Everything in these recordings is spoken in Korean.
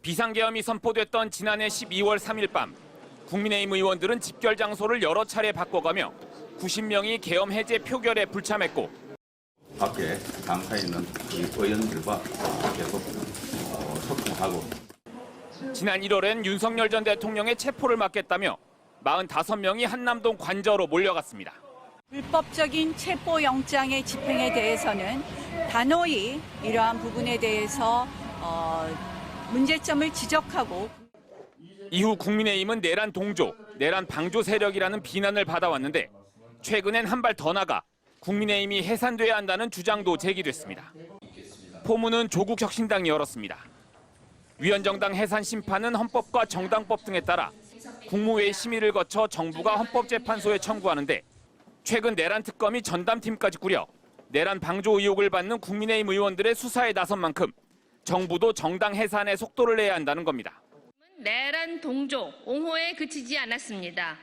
비상계엄이 선포됐던 지난해 12월 3일 밤 국민의힘 의원들은 집결 장소를 여러 차례 바꿔가며 90명이 계엄 해제 표결에 불참했고 밖에 당사에 있는 의원들과 계속 소통하고 지난 1월엔 윤석열 전 대통령의 체포를 막겠다며 45명이 한남동 관저로 몰려갔습니다. 불법적인 체포영장의 집행에 대해서는 단호히 이러한 부분에 대해서 문제점을 지적하고 이후 국민의힘은 내란 동조, 내란 방조 세력이라는 비난을 받아왔는데 최근엔 한 발 더 나가 국민의힘이 해산돼야 한다는 주장도 제기됐습니다. 포문은 조국 혁신당이 열었습니다. 위헌정당 해산 심판은 헌법과 정당법 등에 따라 국무회의 심의를 거쳐 정부가 헌법재판소에 청구하는데 최근 내란 특검이 전담팀까지 꾸려 내란 방조 의혹을 받는 국민의힘 의원들의 수사에 나선 만큼 정부도 정당 해산에 속도를 내야 한다는 겁니다. 내란 동조, 옹호에 그치지 않았습니다.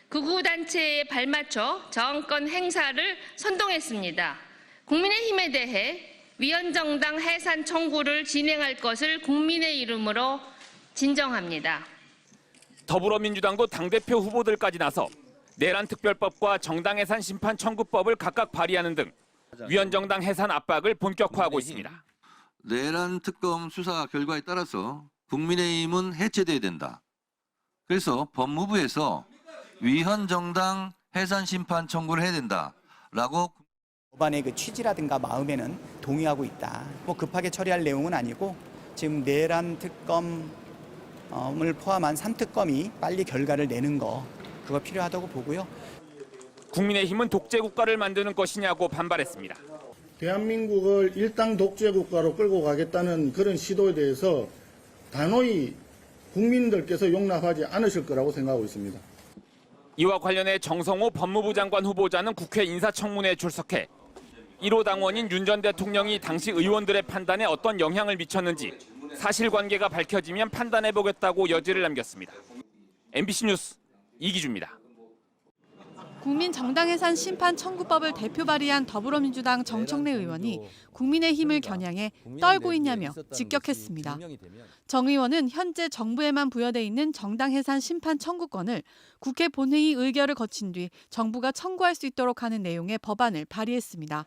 극우 단체에 발맞춰 정권 행사를 선동했습니다. 국민의힘에 대해 위헌정당 해산 청구를 진행할 것을 국민의 이름으로 진정합니다. 더불어민주당도 당대표 후보들까지 나서 내란특별법과 정당해산 심판 청구법을 각각 발의하는 등 위헌정당 해산 압박을 본격화하고 있습니다. 내란 특검 수사 결과에 따라서 국민의힘은 해체돼야 된다. 그래서 법무부에서 위헌정당 해산 심판 청구를 해야 된다라고 법안의 그 취지라든가 마음에는 동의하고 있다. 뭐 급하게 처리할 내용은 아니고 지금 내란 특검을 포함한 3특검이 빨리 결과를 내는 거 그거 필요하다고 보고요. 국민의힘은 독재 국가를 만드는 것이냐고 반발했습니다. 대한민국을 일당 독재 국가로 끌고 가겠다는 그런 시도에 대해서 단호히 국민들께서 용납하지 않으실 거라고 생각하고 있습니다. 이와 관련해 정성호 법무부 장관 후보자는 국회 인사청문회에 출석해 1호 당원인 윤 전 대통령이 당시 의원들의 판단에 어떤 영향을 미쳤는지 사실관계가 밝혀지면 판단해보겠다고 여지를 남겼습니다. MBC 뉴스 이기주입니다. 국민 정당해산 심판 청구법을 대표 발의한 더불어민주당 정청래 의원이 국민의힘을 겨냥해 떨고 있냐며 직격했습니다. 정 의원은 현재 정부에만 부여돼 있는 정당해산 심판 청구권을 국회 본회의 의결을 거친 뒤 정부가 청구할 수 있도록 하는 내용의 법안을 발의했습니다.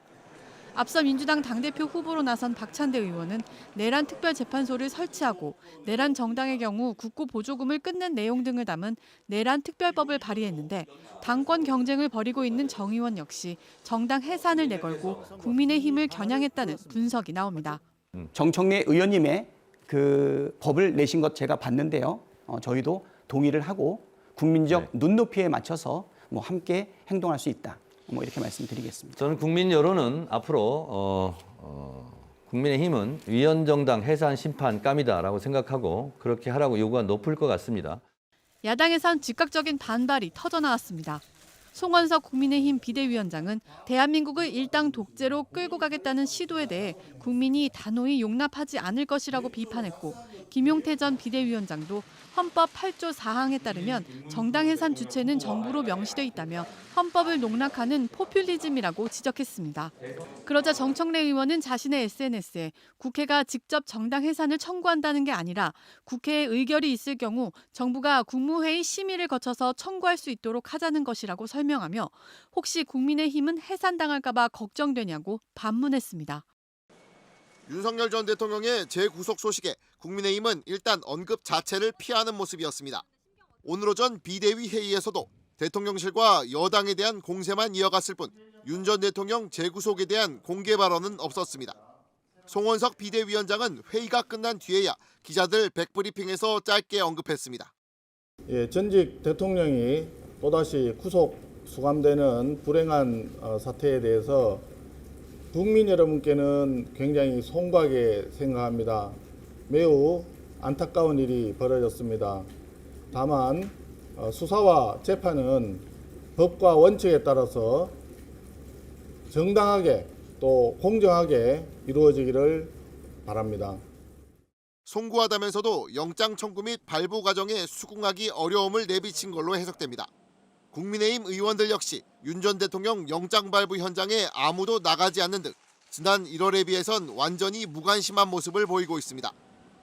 앞서 민주당 당대표 후보로 나선 박찬대 의원은 내란 특별재판소를 설치하고 내란 정당의 경우 국고 보조금을 끊는 내용 등을 담은 내란 특별법을 발의했는데 당권 경쟁을 벌이고 있는 정 의원 역시 정당 해산을 내걸고 국민의힘을 겨냥했다는 분석이 나옵니다. 정청래 의원님의 그 법을 내신 것 제가 봤는데요. 저희도 동의를 하고 국민적 눈높이에 맞춰서 뭐 함께 행동할 수 있다. 뭐 이렇게 말씀드리겠습니다. 저는 국민 여론은 앞으로 국민의힘은 위헌정당 해산 심판감이다라고 생각하고 그렇게 하라고 요구가 높을 것 같습니다. 야당에선 즉각적인 반발이 터져나왔습니다. 송원석 국민의힘 비대위원장은 대한민국을 일당 독재로 끌고 가겠다는 시도에 대해 국민이 단호히 용납하지 않을 것이라고 비판했고 김용태 전 비대위원장도 헌법 8조 4항에 따르면 정당 해산 주체는 정부로 명시돼 있다며 헌법을 농락하는 포퓰리즘이라고 지적했습니다. 그러자 정청래 의원은 자신의 SNS에 국회가 직접 정당 해산을 청구한다는 게 아니라 국회에 의결이 있을 경우 정부가 국무회의 심의를 거쳐서 청구할 수 있도록 하자는 것이라고 설명하며 혹시 국민의힘은 해산당할까 봐 걱정되냐고 반문했습니다. 윤석열 전 대통령의 재구속 소식에 국민의힘은 일단 언급 자체를 피하는 모습이었습니다. 오늘 오전 비대위 회의에서도 대통령실과 여당에 대한 공세만 이어갔을 뿐 윤 전 대통령 재구속에 대한 공개 발언은 없었습니다. 송원석 비대위원장은 회의가 끝난 뒤에야 기자들 백브리핑에서 짧게 언급했습니다. 전직 대통령이 또다시 구속 수감되는 불행한 사태에 대해서 국민 여러분께는 굉장히 송구하게 생각합니다. 매우 안타까운 일이 벌어졌습니다. 다만 수사와 재판은 법과 원칙에 따라서 정당하게 또 공정하게 이루어지기를 바랍니다. 송구하다면서도 영장 청구 및 발부 과정에 수긍하기 어려움을 내비친 걸로 해석됩니다. 국민의힘 의원들 역시 윤 전 대통령 영장 발부 현장에 아무도 나가지 않는 등 지난 1월에 비해선 완전히 무관심한 모습을 보이고 있습니다.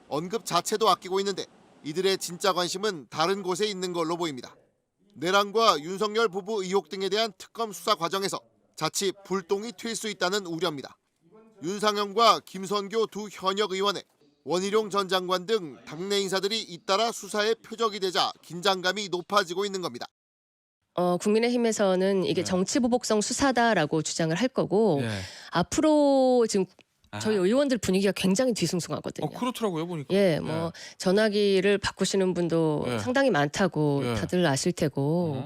언급 자체도 아끼고 있는데 이들의 진짜 관심은 다른 곳에 있는 걸로 보입니다. 내란과 윤석열 부부 의혹 등에 대한 특검 수사 과정에서 자칫 불똥이 튈 수 있다는 우려입니다. 윤상현과 김선교 두 현역 의원의 원희룡 전 장관 등 당내 인사들이 잇따라 수사의 표적이 되자 긴장감이 높아지고 있는 겁니다. 국민의힘에서는 이게 정치보복성 수사다라고 주장을 할 거고 예. 앞으로 지금 저희 의원들 분위기가 굉장히 뒤숭숭하거든요. 그렇더라고요 보니까. 예, 뭐 전화기를 바꾸시는 분도 예. 상당히 많다고 예. 다들 아실 테고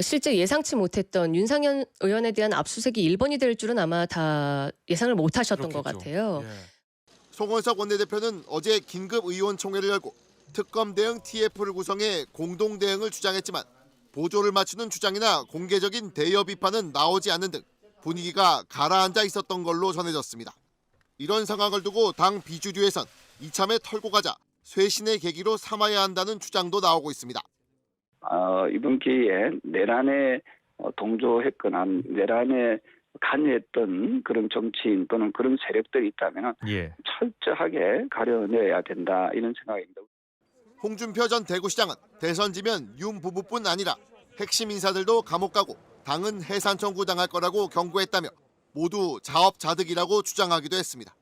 실제 예상치 못했던 윤상현 의원에 대한 압수수색이 1번이 될 줄은 아마 다 예상을 못하셨던 것 그렇겠죠. 같아요. 예. 송원석 원내대표는 어제 긴급 의원총회를 열고 특검 대응 TF를 구성해 공동 대응을 주장했지만 보조를 맞추는 주장이나 공개적인 대여 비판은 나오지 않는 등 분위기가 가라앉아 있었던 걸로 전해졌습니다. 이런 상황을 두고 당 비주류에선 이참에 털고 가자 쇄신의 계기로 삼아야 한다는 주장도 나오고 있습니다. 이번 기회에 내란에 동조했거나 내란에 관여했던 그런 정치인 또는 그런 세력들이 있다면 철저하게 가려내야 된다 이런 생각입니다. 홍준표 전 대구시장은 대선 지면 윤 부부뿐 아니라 핵심 인사들도 감옥 가고 당은 해산 청구당할 거라고 경고했다며 모두 자업자득이라고 주장하기도 했습니다.